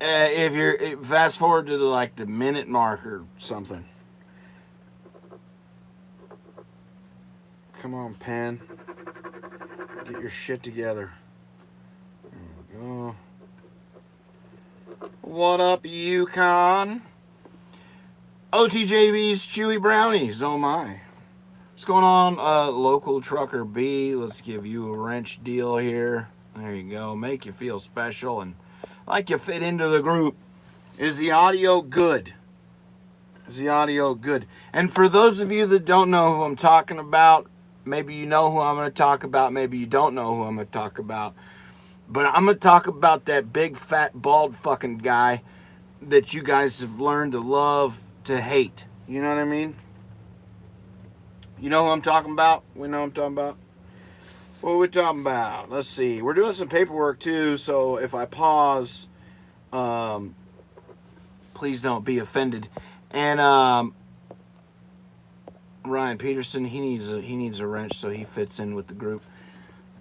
If you're fast forward to the minute mark or something. Come on, pen. Get your shit together. There we go. What up, Yukon? OTJB's Chewy Brownies. Oh my. What's going on, local trucker B? Let's give you a wrench deal here. There you go. Make you feel special and like you fit into the group. Is the audio good? Is the audio good? And for those of you that don't know who I'm talking about, maybe you know who I'm going to talk about. Maybe you don't know who I'm going to talk about. But I'm going to talk about that big, fat, bald fucking guy that you guys have learned to love, to hate. You know what I mean? You know who I'm talking about? We know who I'm talking about? What are we talking about? Let's see. We're doing some paperwork too, so if I pause, please don't be offended. And Ryan Peterson, he needs a wrench so he fits in with the group.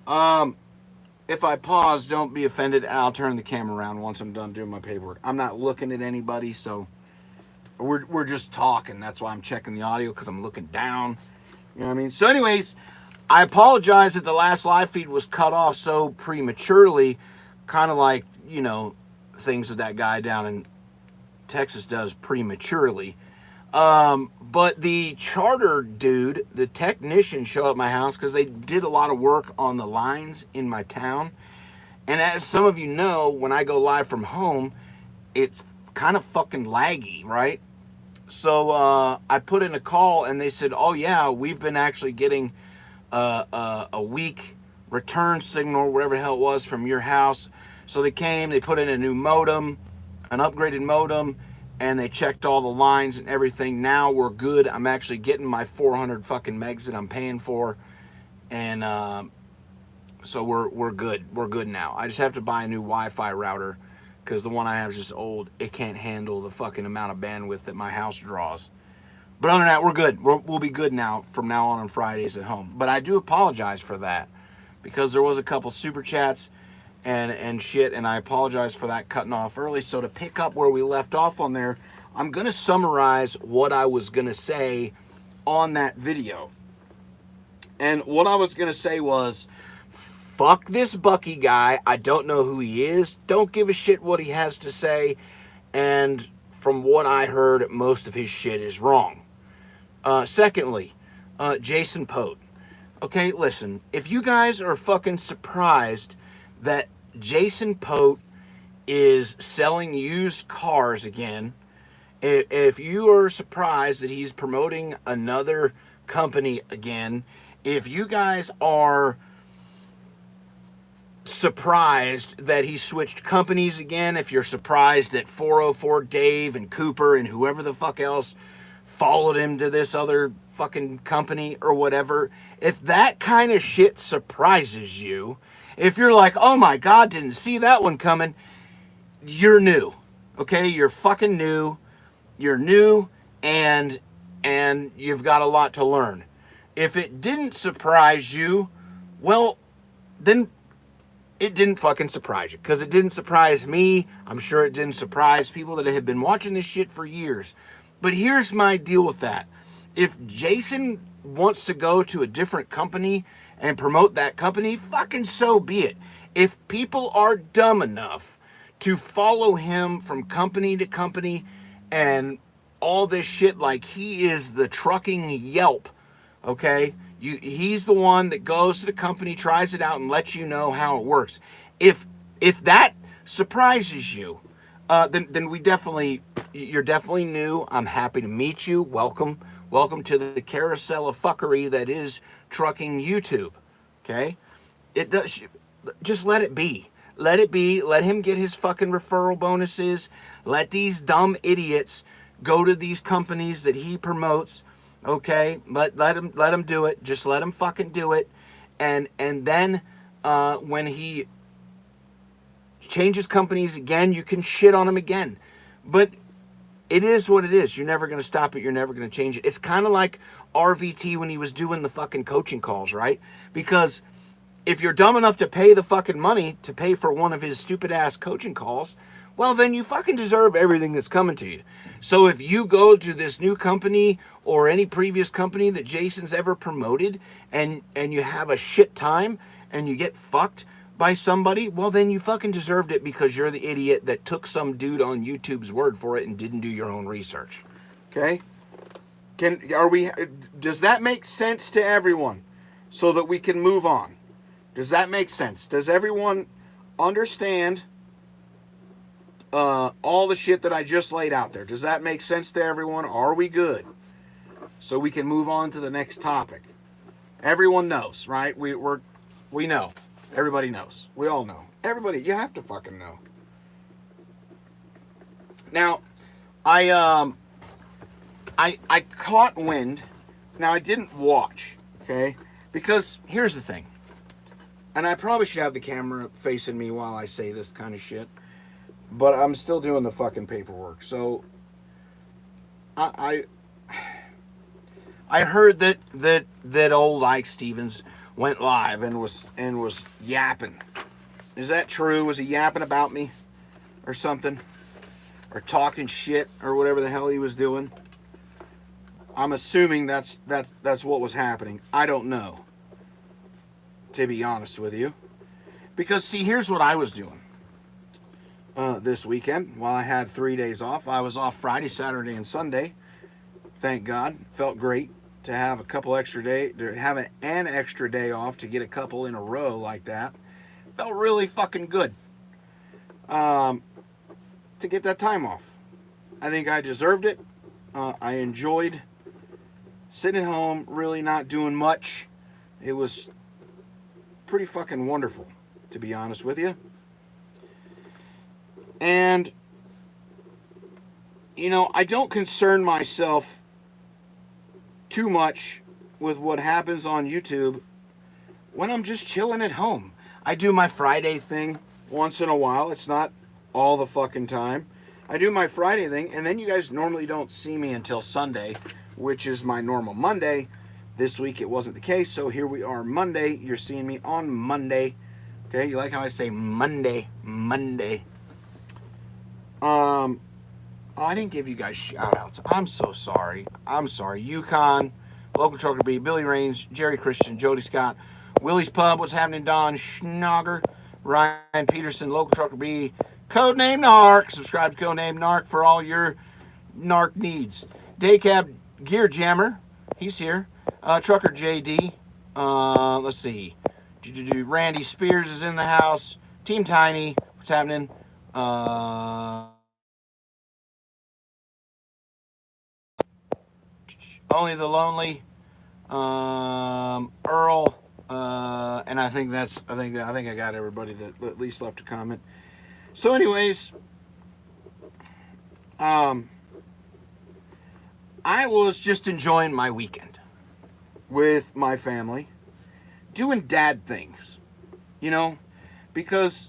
If I pause, don't be offended. I'll turn the camera around once I'm done doing my paperwork. I'm not looking at anybody, so we're just talking. That's why I'm checking the audio, because I'm looking down. You know what I mean? So anyways, I apologize that the last live feed was cut off so prematurely, kind of like, you know, things that guy down in Texas does prematurely. But the charter dude, the technician, showed up at my house because they did a lot of work on the lines in my town. And as some of you know, when I go live from home, it's kind of fucking laggy, right? So I put in a call and they said, oh yeah, we've been actually getting a weak return signal, whatever the hell it was, from your house. So they came, they put in a new modem, an upgraded modem, and they checked all the lines and everything. Now we're good. I'm actually getting my 400 fucking megs that I'm paying for. And so we're good. We're good now. I just have to buy a new Wi-Fi router because the one I have is just old. It can't handle the fucking amount of bandwidth that my house draws. But other than that, we're good. We'll be good now from now on Fridays at home. But I do apologize for that because there was a couple super chats and shit, and I apologize for that cutting off early. So to pick up where we left off on there, I'm going to summarize what I was going to say on that video. And what I was going to say was, fuck this Bucky guy. I don't know who he is. Don't give a shit what he has to say. And from what I heard, most of his shit is wrong. Secondly, Jason Pote. Okay, listen. If you guys are fucking surprised that Jason Pote is selling used cars again, if you are surprised that he's promoting another company again, if you guys are surprised that he switched companies again, if you're surprised that 404 Dave and Cooper and whoever the fuck else followed him to this other fucking company or whatever, if that kind of shit surprises you, if you're like, oh my God, didn't see that one coming, you're new. Okay, you're fucking new. You're new and you've got a lot to learn. If it didn't surprise you, well, then it didn't fucking surprise you, because it didn't surprise me. I'm sure it didn't surprise people that have been watching this shit for years. But here's my deal with that. If Jason wants to go to a different company and promote that company, fucking so be it. If people are dumb enough to follow him from company to company and all this shit, like he is the trucking Yelp, okay? He's the one that goes to the company, tries it out, and lets you know how it works. If that surprises you, then you're definitely new. I'm happy to meet you. Welcome to the carousel of fuckery that is trucking YouTube. Okay, just let it be. Let it be. Let him get his fucking referral bonuses. Let these dumb idiots go to these companies that he promotes. Okay, let him do it. Just let him fucking do it. And then when he changes companies again, you can shit on him again. But it is what it is. You're never going to stop it. You're never going to change it. It's kind of like RVT when he was doing the fucking coaching calls, right? Because if you're dumb enough to pay the fucking money to pay for one of his stupid ass coaching calls, well, then you fucking deserve everything that's coming to you. So if you go to this new company or any previous company that Jason's ever promoted and you have a shit time and you get fucked by somebody, well, then you fucking deserved it because you're the idiot that took some dude on YouTube's word for it and didn't do your own research. Okay? Does that make sense to everyone so that we can move on? Does that make sense? Does everyone understand all the shit that I just laid out there? Does that make sense to everyone? Are we good? So we can move on to the next topic. Everyone knows, right? We know. Everybody knows. We all know. Everybody, you have to fucking know. Now, I caught wind. Now, I didn't watch, okay? Because here's the thing. And I probably should have the camera facing me while I say this kind of shit. But I'm still doing the fucking paperwork. So, I heard that old Ike Stevens went live and was yapping. Is that true? Was he yapping about me or something? Or talking shit or whatever the hell he was doing? I'm assuming that's what was happening. I don't know, to be honest with you. Because, see, here's what I was doing this weekend. While I had 3 days off, I was off Friday, Saturday, and Sunday. Thank God. Felt great to have a couple extra day, to have an extra day off, to get a couple in a row like that. Felt really fucking good to get that time off. I think I deserved it. I enjoyed sitting at home, really not doing much. It was pretty fucking wonderful, to be honest with you. And, you know, I don't concern myself too much with what happens on YouTube when I'm just chilling at home. I do my Friday thing once in a while. It's not all the fucking time. I do my Friday thing, and then you guys normally don't see me until Sunday, which is my normal Monday. This week it wasn't the case, so here we are Monday. You're seeing me on Monday. Okay, you like how I say Monday? Monday. Oh, I didn't give you guys shout-outs. I'm so sorry. I'm sorry. Yukon, Local Trucker B, Billy Rains, Jerry Christian, Jody Scott, Willie's Pub, What's Happening, Don Schnogger, Ryan Peterson, Local Trucker B, Codename Narc. Subscribe to Codename Narc for all your Narc needs. Daycab Gear Jammer, he's here. Trucker JD, let's see. Randy Spears is in the house. Team Tiny, what's happening? Only the Lonely, Earl, and I think I got everybody that at least left a comment. So, anyways, I was just enjoying my weekend with my family, doing dad things, you know, because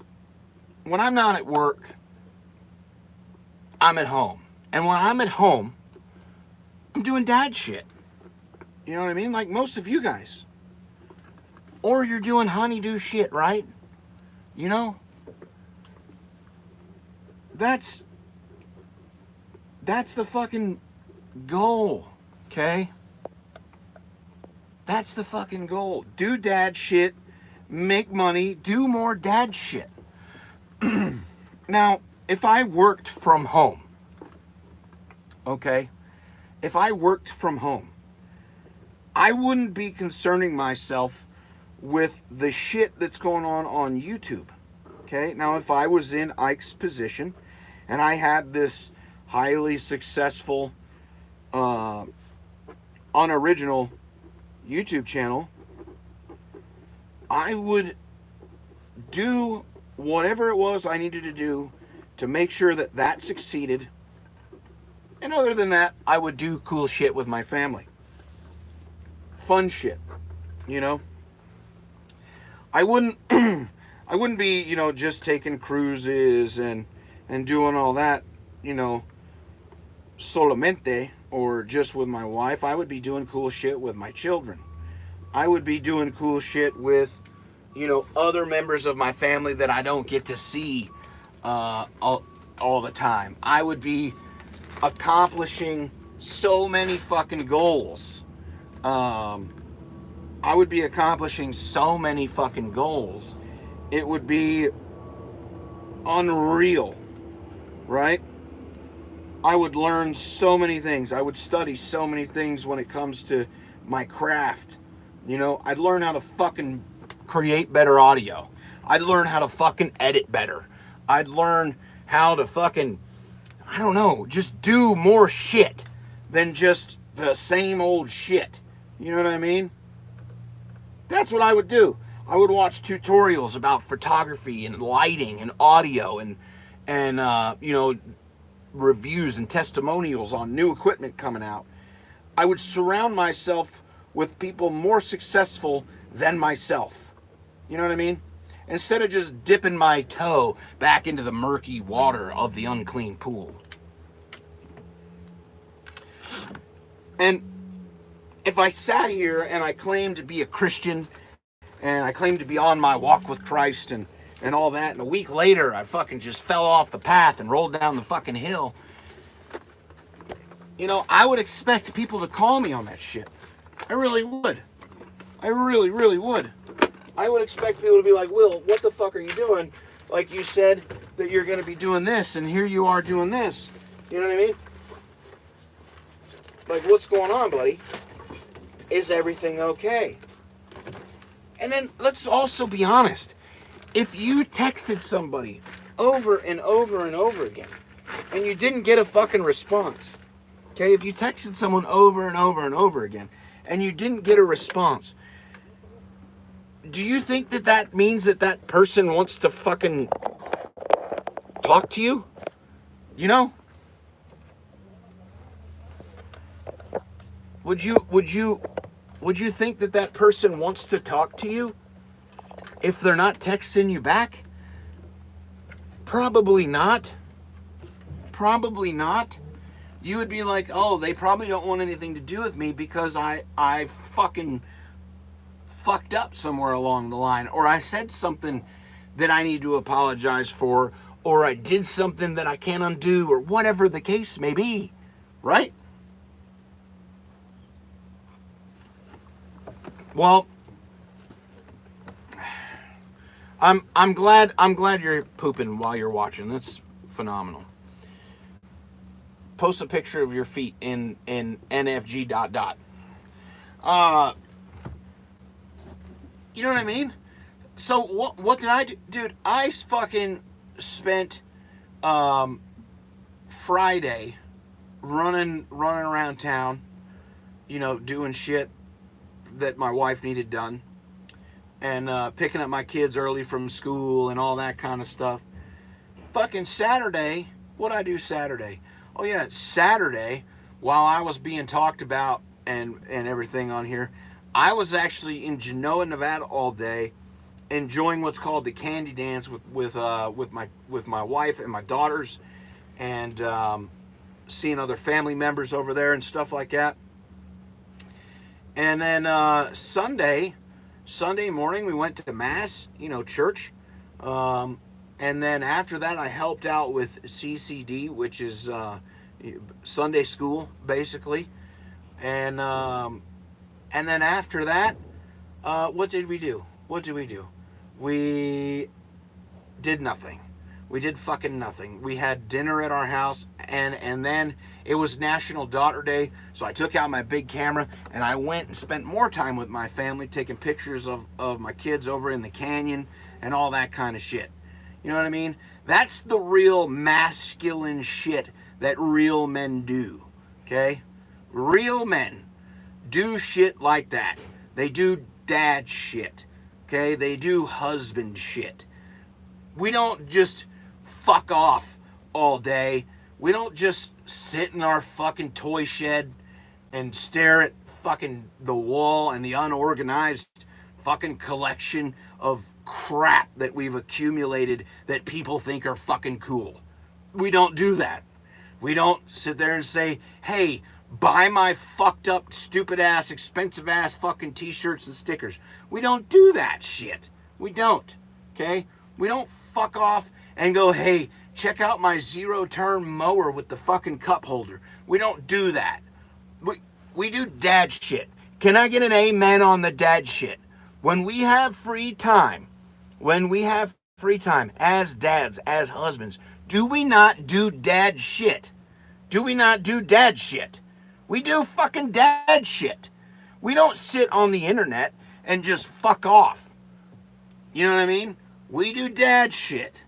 when I'm not at work, I'm at home, and when I'm at home, I'm doing dad shit. You know what I mean? Like most of you guys. Or you're doing honeydew shit, right? You know? That's the fucking goal, okay? That's the fucking goal. Do dad shit, make money, do more dad shit. Now, if I worked from home, okay? If I worked from home, I wouldn't be concerning myself with the shit that's going on YouTube. Okay? Now, if I was in Ike's position and I had this highly successful, unoriginal YouTube channel, I would do whatever it was I needed to do to make sure that that succeeded. And other than that, I would do cool shit with my family. Fun shit, you know? I wouldn't be, you know, just taking cruises and doing all that, you know, solamente or just with my wife. I would be doing cool shit with my children. I would be doing cool shit with other members of my family that I don't get to see all the time. I would be accomplishing so many fucking goals. I would be accomplishing so many fucking goals. It would be unreal, right? I would learn so many things. I would study so many things when it comes to my craft. I'd learn how to fucking create better audio. I'd learn how to fucking edit better. I'd learn how to fucking, I don't know, just do more shit than just the same old shit. You know what I mean? That's what I would do. I would watch tutorials about photography and lighting and audio and reviews and testimonials on new equipment coming out. I would surround myself with people more successful than myself. You know what I mean? Instead of just dipping my toe back into the murky water of the unclean pool. And if I sat here and I claimed to be a Christian and I claimed to be on my walk with Christ and all that, and a week later I fucking just fell off the path and rolled down the fucking hill, I would expect people to call me on that shit. I really would. I really, really would. I would expect people to be like, Will, what the fuck are you doing? Like you said that you're going to be doing this, and here you are doing this. You know what I mean? Like, what's going on, buddy? Is everything okay? And then let's also be honest. If you texted somebody over and over and over again, and you didn't get a fucking response, okay? If you texted someone over and over and over again, and you didn't get a response, do you think that means that person wants to fucking talk to you? Would you think that person wants to talk to you if they're not texting you back? Probably not. Probably not. You would be like, oh, they probably don't want anything to do with me because I fucking fucked up somewhere along the line, or I said something that I need to apologize for, or I did something that I can't undo, or whatever the case may be, right? Well, I'm glad you're pooping while you're watching. That's phenomenal. Post a picture of your feet in NFG ... You know what I mean? So what did I do? Dude, I fucking spent Friday running around town, doing shit that my wife needed done, and picking up my kids early from school and all that kind of stuff. Fucking Saturday, what'd I do Saturday? Oh yeah, Saturday, while I was being talked about and everything on here, I was actually in Genoa, Nevada all day, enjoying what's called the Candy Dance with my wife and my daughters, and seeing other family members over there and stuff like that. And then Sunday morning we went to the mass, church. And then after that I helped out with CCD, which is Sunday school basically. And then after that, what did we do? We did nothing. We did fucking nothing. We had dinner at our house, and then it was National Daughter Day, so I took out my big camera and I went and spent more time with my family, taking pictures of my kids over in the canyon and all that kind of shit. You know what I mean? That's the real masculine shit that real men do, okay? Real men do shit like that. They do dad shit, okay? They do husband shit. We don't just fuck off all day. We don't just sit in our fucking toy shed and stare at fucking the wall and the unorganized fucking collection of crap that we've accumulated that people think are fucking cool. We don't do that. We don't sit there and say, hey, buy my fucked up, stupid ass, expensive ass fucking t-shirts and stickers. We don't do that shit. We don't, okay? We don't fuck off and go, hey, check out my zero-turn mower with the fucking cup holder. We don't do that. We do dad shit. Can I get an amen on the dad shit? When we have free time as dads, as husbands, do we not do dad shit? Do we not do dad shit? We do fucking dad shit. We don't sit on the internet and just fuck off. You know what I mean? We do dad shit.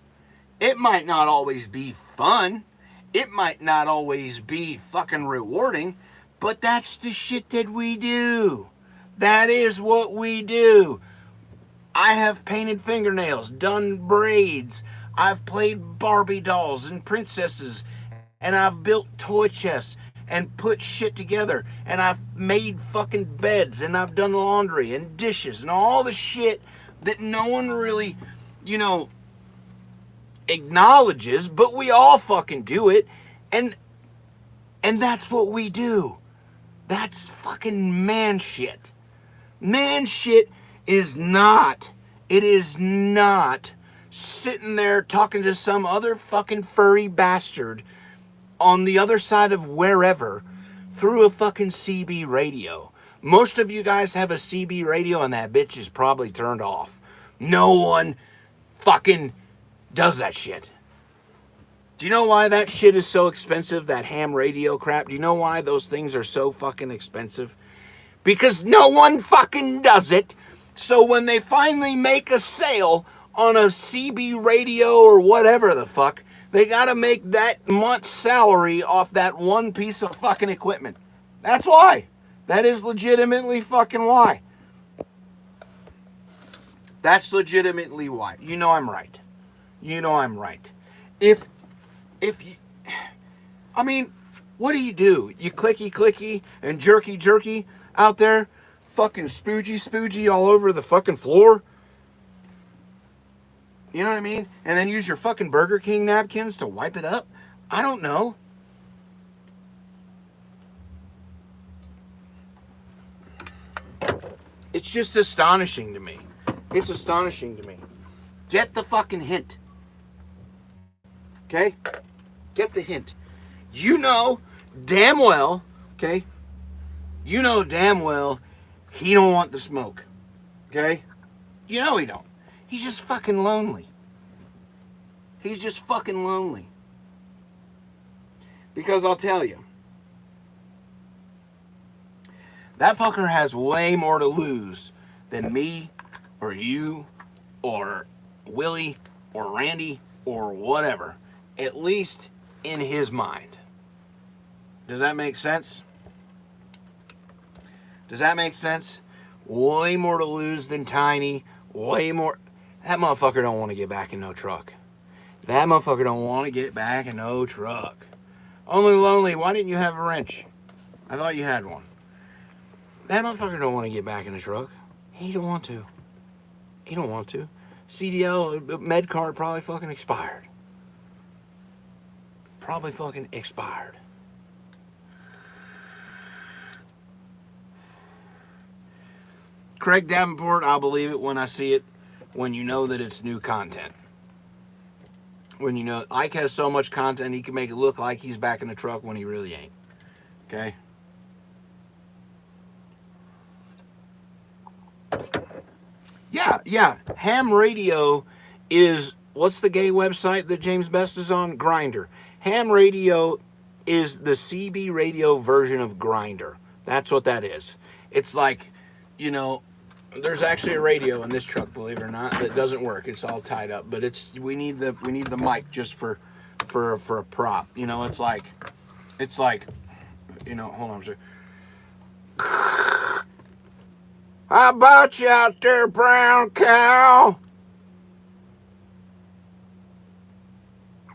It might not always be fun. It might not always be fucking rewarding, but that's the shit that we do. That is what we do. I have painted fingernails, done braids. I've played Barbie dolls and princesses, and I've built toy chests and put shit together, and I've made fucking beds, and I've done laundry and dishes and all the shit that no one really, acknowledges, but we all fucking do it, and that's what we do. That's fucking man shit. Man shit is not sitting there talking to some other fucking furry bastard on the other side of wherever through a fucking CB radio. Most of you guys have a CB radio and that bitch is probably turned off. No one fucking does that shit. Do you know why that shit is so expensive, that ham radio crap? Do you know why those things are so fucking expensive? Because no one fucking does it. So when they finally make a sale on a CB radio or whatever the fuck, they gotta make that month's salary off that one piece of fucking equipment. That's why. That is legitimately fucking why. That's legitimately why. You know I'm right. You know I'm right. If you, I mean, what do? You clicky and jerky out there, fucking spoogy all over the fucking floor. You know what I mean? And then use your fucking Burger King napkins to wipe it up? I don't know. It's just astonishing to me. It's astonishing to me. Get the fucking hint. Okay? Get the hint. You know damn well, okay? You know damn well he don't want the smoke. Okay? You know he don't. He's just fucking lonely. He's just fucking lonely. Because I'll tell you, that fucker has way more to lose than me or you or Willie or Randy or whatever. At least in his mind. Does that make sense? Does that make sense? Way more to lose than Tiny. Way more. That motherfucker don't want to get back in no truck. That motherfucker don't want to get back in no truck. Only lonely. Why didn't you have a wrench? I thought you had one. That motherfucker don't want to get back in a truck. He don't want to. He don't want to. CDL med card probably fucking expired. Probably fucking expired. Craig Davenport, I'll believe it when I see it. When you know that it's new content. When you know Ike has so much content, he can make it look like he's back in the truck when he really ain't. Okay? Yeah. Ham radio is, what's the gay website that James Best is on? Grindr. Ham radio is the CB radio version of Grindr. That's what that is. It's like, there's actually a radio in this truck, believe it or not, that doesn't work. It's all tied up, but we need the mic just for a prop. It's like hold on a second. How about you out there, brown cow?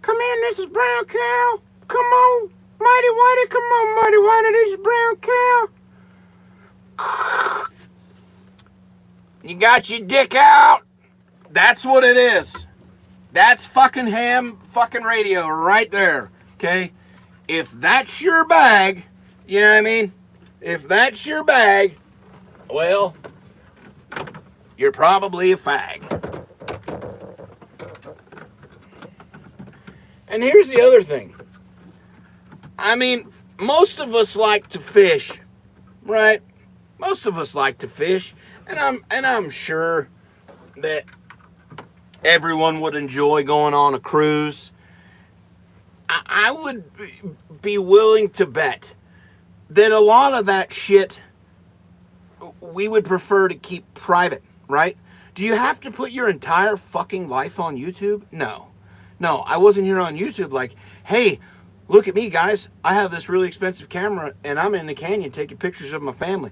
Come in, this is brown cow. Come on, mighty whitey, come on, mighty whitey, this is brown cow. You got your dick out? That's what it is. That's fucking ham fucking radio right there. Okay? If that's your bag, you know what I mean? If that's your bag, well, you're probably a fag. And here's the other thing. I mean, most of us like to fish, right? Most of us like to fish, and I'm sure that everyone would enjoy going on a cruise. I would be willing to bet that a lot of that shit we would prefer to keep private, right? Do you have to put your entire fucking life on YouTube? No. No, I wasn't here on YouTube like, hey, look at me, guys. I have this really expensive camera, and I'm in the canyon taking pictures of my family.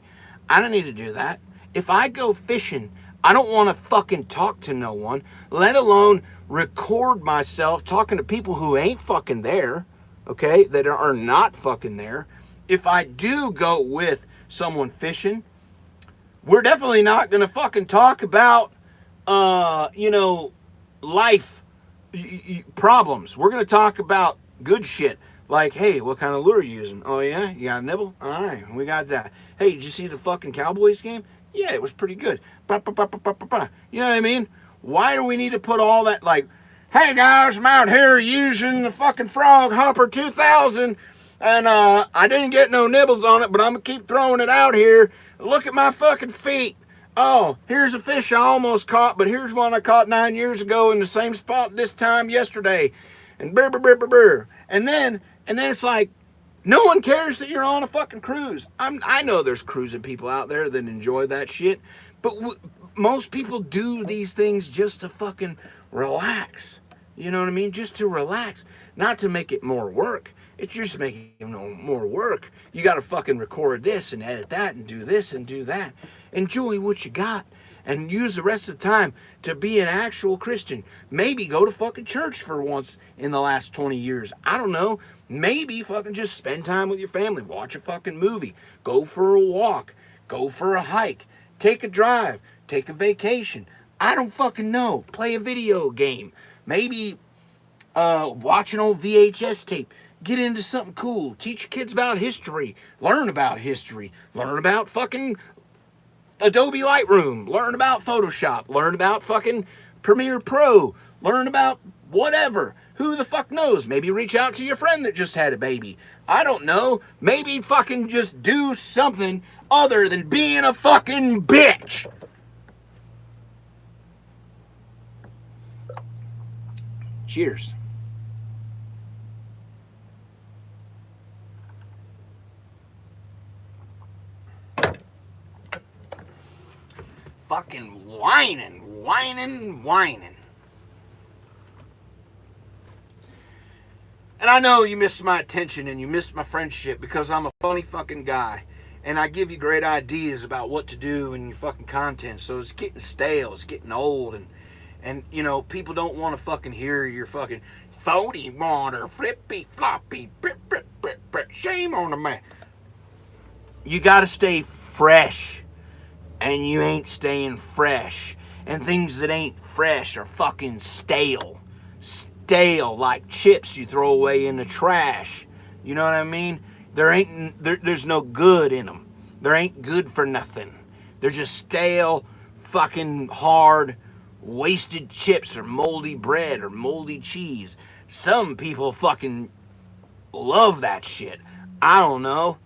I don't need to do that. If I go fishing, I don't want to fucking talk to no one, let alone record myself talking to people who ain't fucking there, okay, that are not fucking there. If I do go with someone fishing, we're definitely not going to fucking talk about, life problems. We're going to talk about good shit. Like, hey, what kind of lure are you using? Oh, yeah? You got a nibble? All right, we got that. Hey, did you see the fucking Cowboys game? Yeah, it was pretty good. You know what I mean? Why do we need to put all that, like, hey, guys, I'm out here using the fucking Frog Hopper 2000, and I didn't get no nibbles on it, but I'm going to keep throwing it out here. Look at my fucking feet. Oh, here's a fish I almost caught, but here's one I caught 9 years ago in the same spot this time yesterday. And brr, brr, brr, brr, brr. And then it's like, no one cares that you're on a fucking cruise. I know there's cruising people out there that enjoy that shit, but most people do these things just to fucking relax. You know what I mean? Just to relax, not to make it more work. It's just making more work. You got to fucking record this and edit that and do this and do that. Enjoy what you got and use the rest of the time to be an actual Christian. Maybe go to fucking church for once in the last 20 years. I don't know. Maybe fucking just spend time with your family. Watch a fucking movie. Go for a walk. Go for a hike. Take a drive. Take a vacation. I don't fucking know. Play a video game. Maybe watch an old VHS tape. Get into something cool. Teach your kids about history. Learn about history. Learn about fucking Adobe Lightroom. Learn about Photoshop. Learn about fucking Premiere Pro. Learn about whatever. Who the fuck knows? Maybe reach out to your friend that just had a baby. I don't know. Maybe fucking just do something other than being a fucking bitch. Cheers. Fucking whining. And I know you missed my attention and you missed my friendship because I'm a funny fucking guy. And I give you great ideas about what to do in your fucking content. So it's getting stale, it's getting old, and you know, people don't want to fucking hear your fucking throaty water, flippy floppy, shame on the man. You gotta stay fresh. And you ain't staying fresh. And things that ain't fresh are fucking stale. Stale like chips you throw away in the trash. You know what I mean? There's no good in them. There ain't good for nothing. They're just stale, fucking hard, wasted chips or moldy bread or moldy cheese. Some people fucking love that shit. I don't know.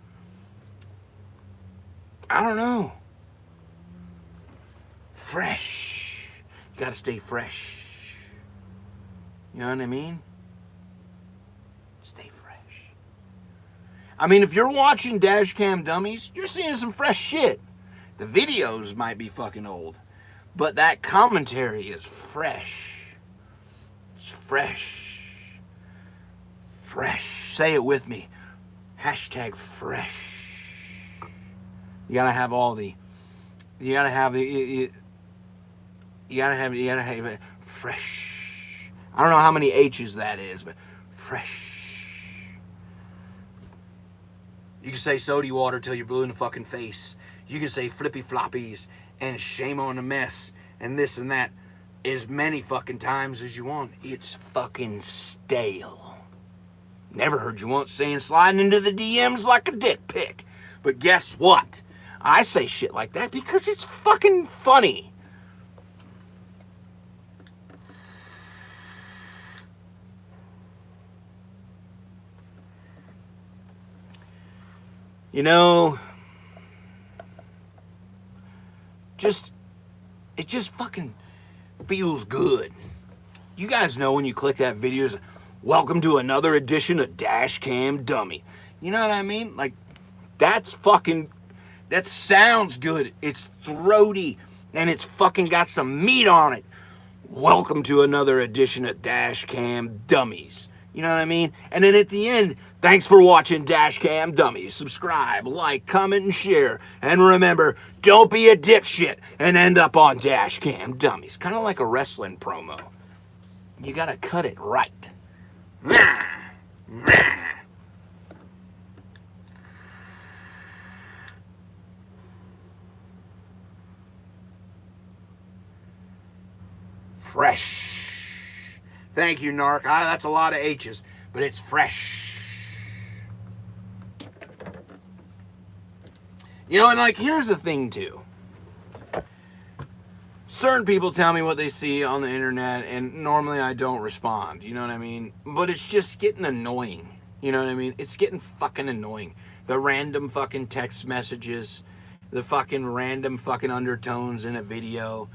Fresh. You gotta stay fresh. You know what I mean? Stay fresh. I mean, if you're watching Dashcam Dummies, you're seeing some fresh shit. The videos might be fucking old, but that commentary is fresh. It's fresh. Fresh. Say it with me. Hashtag fresh. You gotta have all the... You gotta have it fresh. I don't know how many H's that is, but fresh. You can say sody water till you're blue in the fucking face. You can say flippy floppies and shame on the mess and this and that as many fucking times as you want. It's fucking stale. Never heard you once saying sliding into the DMs like a dick pic. But guess what? I say shit like that because it's fucking funny. You know, it just fucking feels good. You guys know when you click that video, it's, welcome to another edition of Dash Cam Dummy. You know what I mean? Like, that sounds good. It's throaty, and it's fucking got some meat on it. Welcome to another edition of Dash Cam Dummies. You know what I mean? And then at the end, thanks for watching Dash Cam Dummies. Subscribe, like, comment, and share. And remember, don't be a dipshit and end up on Dash Cam Dummies. Kind of like a wrestling promo. You gotta cut it right. Fresh. Thank you, Narc. That's a lot of H's, but it's fresh. You know, and like, here's the thing, too. Certain people tell me what they see on the internet, and normally I don't respond, you know what I mean? But it's just getting annoying, you know what I mean? It's getting fucking annoying. The random fucking text messages, the fucking random fucking undertones in a video.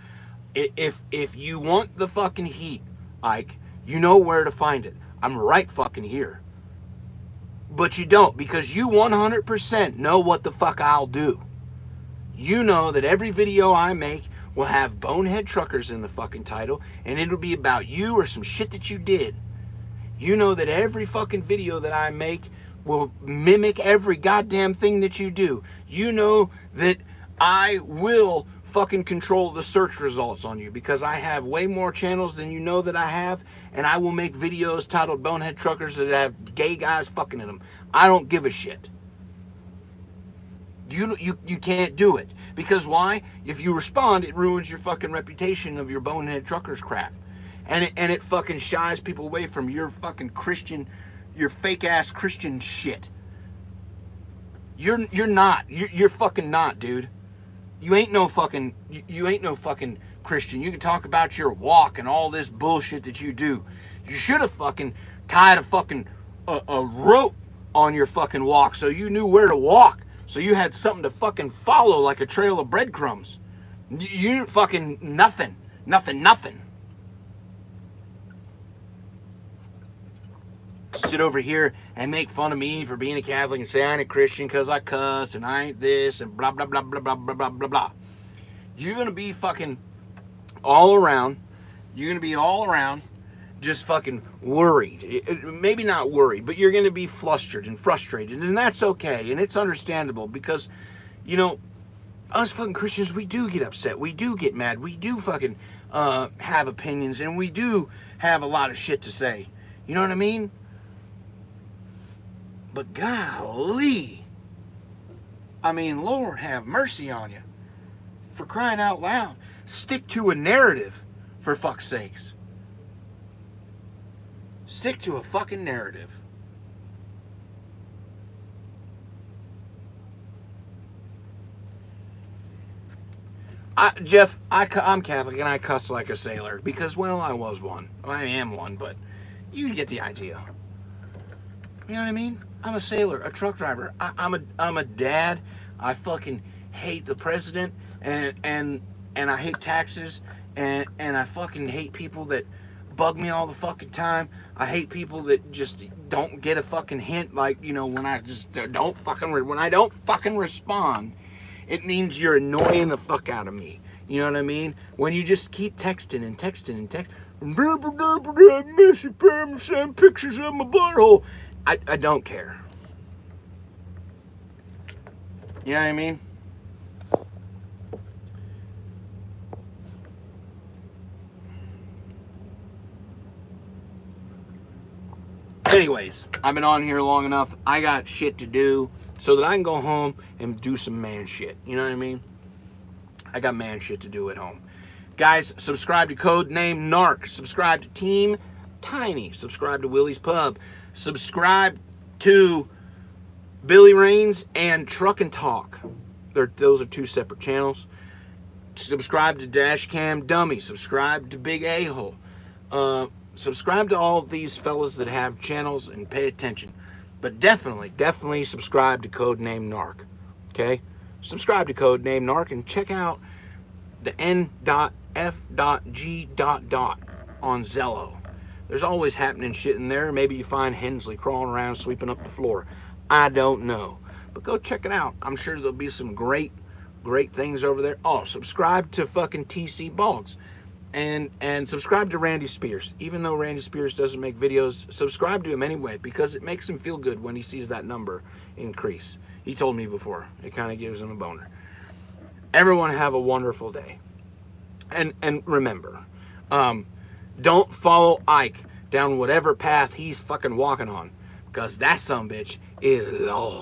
If you want the fucking heat, Ike, you know where to find it. I'm right fucking here. But you don't, because you 100% know what the fuck I'll do. You know that every video I make will have Bonehead Truckers in the fucking title, and it'll be about you or some shit that you did. You know that every fucking video that I make will mimic every goddamn thing that you do. You know that I will fucking control the search results on you, because I have way more channels than you know that I have, and I will make videos titled Bonehead Truckers that have gay guys fucking in them. I don't give a shit. You can't do it. Because why? If you respond, it ruins your fucking reputation of your Bonehead Truckers crap. And it fucking shies people away from your fucking Christian, your fake ass Christian shit. You're not. You're fucking not, dude. You ain't no fucking Christian. You can talk about your walk and all this bullshit that you do. You should have fucking tied a fucking a rope on your fucking walk so you knew where to walk. So you had something to fucking follow, like a trail of breadcrumbs. You fucking nothing. Sit over here and make fun of me for being a Catholic and say I ain't a Christian because I cuss and I ain't this and blah, blah, blah, blah, blah, blah, blah, blah, blah. You're going to be fucking all around. You're going to be all around just fucking worried. Maybe not worried, but you're going to be flustered and frustrated, and that's okay, and it's understandable, because, you know, us fucking Christians, we do get upset, we do get mad, we do fucking have opinions, and we do have a lot of shit to say. You know what I mean? But golly, I mean, Lord have mercy on you. For crying out loud, stick to a narrative, for fuck's sakes. Stick to a fucking narrative. Jeff, I'm Catholic and I cuss like a sailor because, well, I was one. I am one, but you get the idea. You know what I mean? I'm a sailor, a truck driver. I'm a dad. I fucking hate the president, and I hate taxes, and I fucking hate people that bug me all the fucking time. I hate people that just don't get a fucking hint, like, you know, when I just don't fucking respond, it means you're annoying the fuck out of me. You know what I mean? When you just keep texting and texting and texting, send pictures of my butthole, I don't care. You know what I mean? Anyways, I've been on here long enough. I got shit to do so that I can go home and do some man shit. You know what I mean? I got man shit to do at home. Guys, subscribe to Codename Narc. Subscribe to Team Tiny. Subscribe to Willie's Pub. Subscribe to Billy Rains and Truck and Talk. Those are two separate channels. Subscribe to Dash Cam Dummy. Subscribe to Big A-Hole. Subscribe to all these fellas that have channels and pay attention. But definitely subscribe to Codename Narc. Okay? Subscribe to Codename Narc and check out the N.F.G. on Zello. There's always happening shit in there. Maybe you find Hensley crawling around sweeping up the floor. I don't know. But go check it out. I'm sure there'll be some great things over there. Oh, subscribe to fucking TC Boggs. And subscribe to Randy Spears. Even though Randy Spears doesn't make videos, subscribe to him anyway, because it makes him feel good when he sees that number increase. He told me before. It kind of gives him a boner. Everyone have a wonderful day. And remember, don't follow Ike down whatever path he's fucking walking on, because that sumbitch is lost.